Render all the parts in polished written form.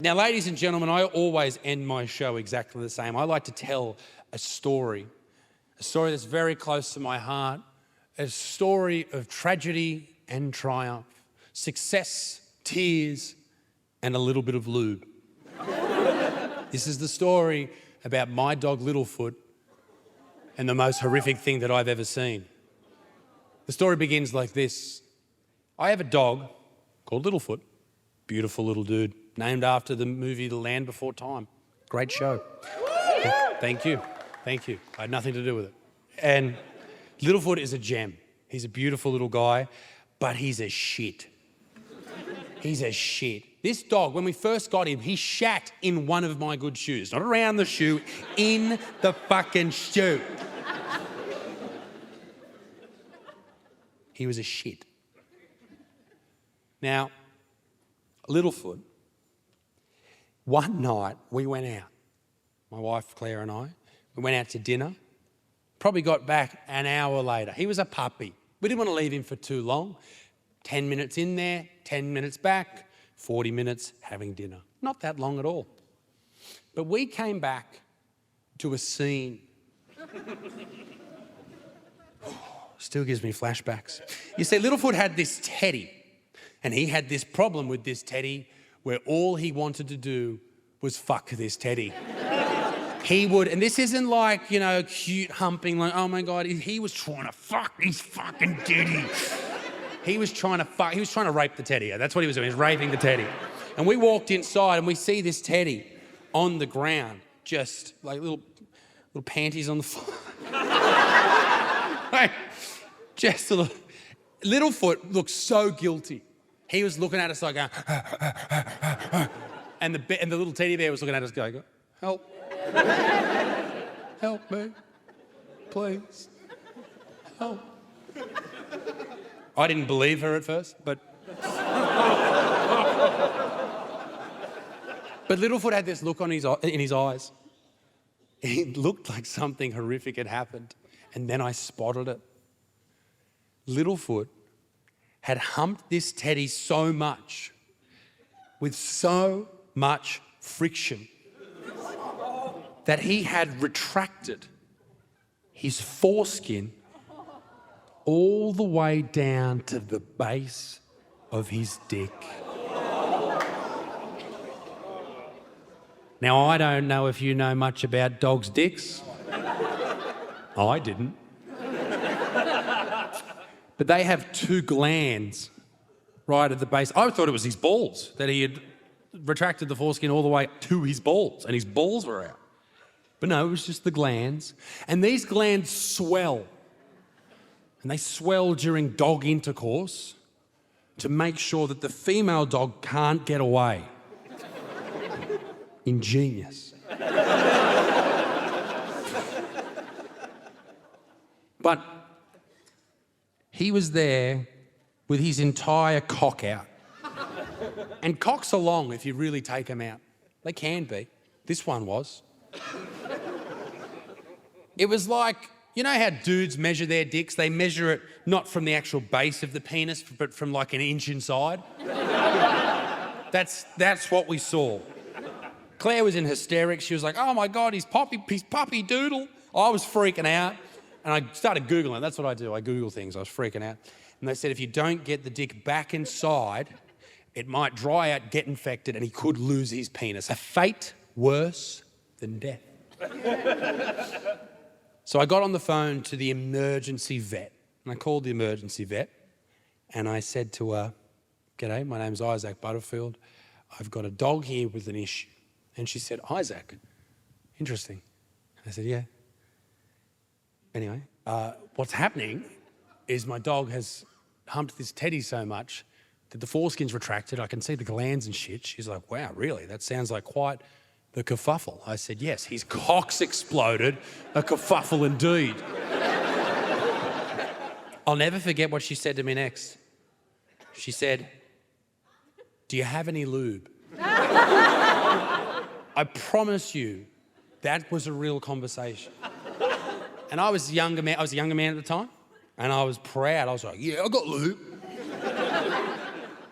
Now, ladies and gentlemen, I always end my show exactly the same. I like to tell a story that's very close to my heart, a story of tragedy and triumph, success, tears, and a little bit of lube. This is the story about my dog Littlefoot and the most horrific thing that I've ever seen. The story begins like this. I have a dog called Littlefoot, beautiful little dude, named after the movie The Land Before Time. Great show. Thank you. I had nothing to do with it. And Littlefoot is a gem. He's a beautiful little guy, but he's a shit. He's a shit. This dog, when we first got him, he shat in one of my good shoes. Not around the shoe, in the fucking shoe. He was a shit. Now, Littlefoot, one night we went out, my wife Claire and I, we went out to dinner, probably got back an hour later. He was a puppy. We didn't want to leave him for too long. 10 minutes in there, 10 minutes back, 40 minutes having dinner. Not that long at all. But we came back to a scene. Still gives me flashbacks. You see, Littlefoot had this teddy, and he had this problem with this teddy where all he wanted to do was fuck this teddy. He would, and this isn't like, cute humping, like, oh my God, he was trying to fuck his fucking teddy. He was trying to rape the teddy. That's what he was doing, he was raping the teddy. And we walked inside and we see this teddy on the ground, just like little panties on the floor. Like, just a little. Littlefoot looked so guilty. He was looking at us like, and the little teddy bear was looking at us going, help. Help me, please, help. I didn't believe her at first, but Littlefoot had this look in his eyes. It looked like something horrific had happened, and then I spotted it. Littlefoot had humped this teddy so much, with so much friction, that he had retracted his foreskin all the way down to the base of his dick. Now, I don't know if you know much about dogs' dicks. I didn't. But they have two glands right at the base. I thought it was his balls, that he had retracted the foreskin all the way to his balls, and his balls were out. But no, it was just the glands. And these glands swell. And they swell during dog intercourse to make sure that the female dog can't get away. Ingenious. But he was there with his entire cock out. And cocks are long if you really take them out. They can be. This one was. It was like, you know how dudes measure their dicks? They measure it not from the actual base of the penis, but from like an inch inside. That's what we saw. Claire was in hysterics. She was like, oh my God, he's puppy doodle. I was freaking out. And I started Googling. That's what I do. I Google things. I was freaking out. And they said if you don't get the dick back inside, it might dry out, get infected, and he could lose his penis. A fate worse than death. So I got on the phone to the emergency vet. And I called the emergency vet. And I said to her, g'day, my name's Isaac Butterfield. I've got a dog here with an issue. And she said, Isaac, interesting. I said, yeah. Anyway, what's happening is my dog has humped this teddy so much that the foreskin's retracted. I can see the glands and shit. She's like, wow, really? That sounds like quite the kerfuffle. I said, yes, his cock's exploded. A kerfuffle indeed. I'll never forget what she said to me next. She said, do you have any lube? I promise you, that was a real conversation. And I was a younger man at the time, and I was proud. I was like, yeah, I got lube.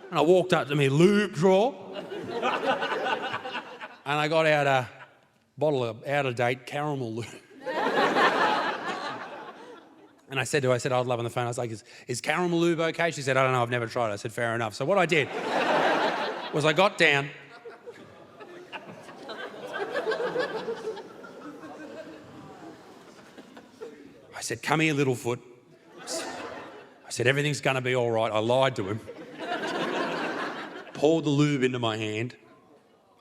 And I walked up to my lube drawer, and I got out a bottle of out-of-date caramel lube. And I said to her, Old Love on the phone, I was like, is caramel lube okay? She said, I don't know, I've never tried it. I said, fair enough. So what I did was I got down, I said, come here, Littlefoot. I said, everything's gonna be all right. I lied to him. Poured the lube into my hand.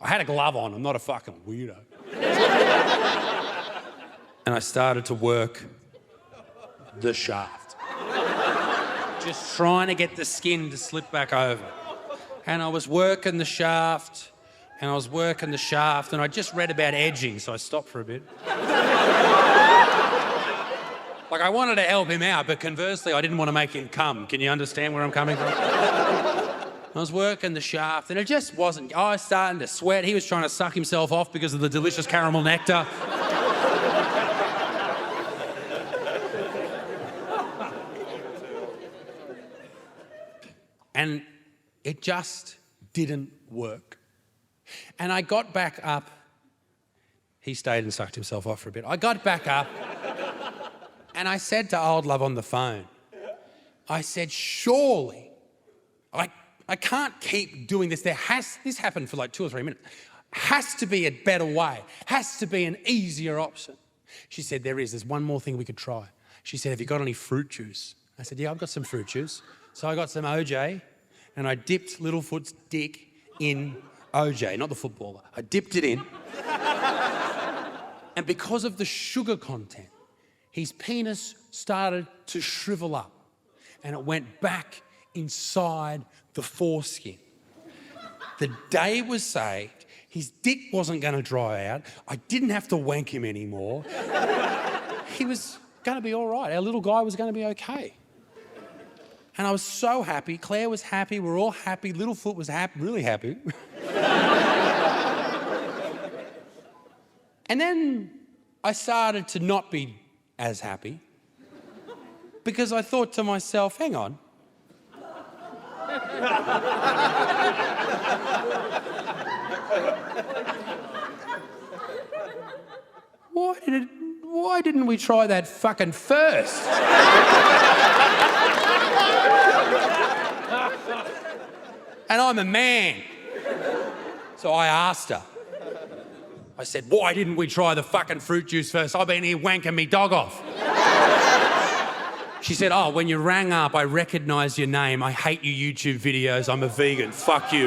I had a glove on, I'm not a fucking weirdo. And I started to work the shaft. Just trying to get the skin to slip back over. And I was working the shaft, and I just read about edging, so I stopped for a bit. Like, I wanted to help him out, but conversely, I didn't want to make him come. Can you understand where I'm coming from? I was working the shaft, and it just wasn't. I was starting to sweat. He was trying to suck himself off because of the delicious caramel nectar. And it just didn't work. And I got back up. He stayed and sucked himself off for a bit. I got back up, and I said to Old Love on the phone, I said, surely, I can't keep doing this. This happened for like 2 or 3 minutes. Has to be a better way. Has to be an easier option. She said, there's one more thing we could try. She said, have you got any fruit juice? I said, yeah, I've got some fruit juice. So I got some OJ, and I dipped Littlefoot's dick in OJ, not the footballer. I dipped it in. And because of the sugar content, his penis started to shrivel up, and it went back inside the foreskin. The day was saved. His dick wasn't going to dry out. I didn't have to wank him anymore. He was going to be all right. Our little guy was going to be okay. And I was so happy. Claire was happy. We're all happy. Littlefoot was really happy. And then I started to not be as happy because I thought to myself, hang on. Why didn't we try that fucking first? And I'm a man. So I asked her. I said, why didn't we try the fucking fruit juice first? I've been here wanking me dog off. She said, oh, when you rang up, I recognised your name. I hate your YouTube videos. I'm a vegan. Fuck you.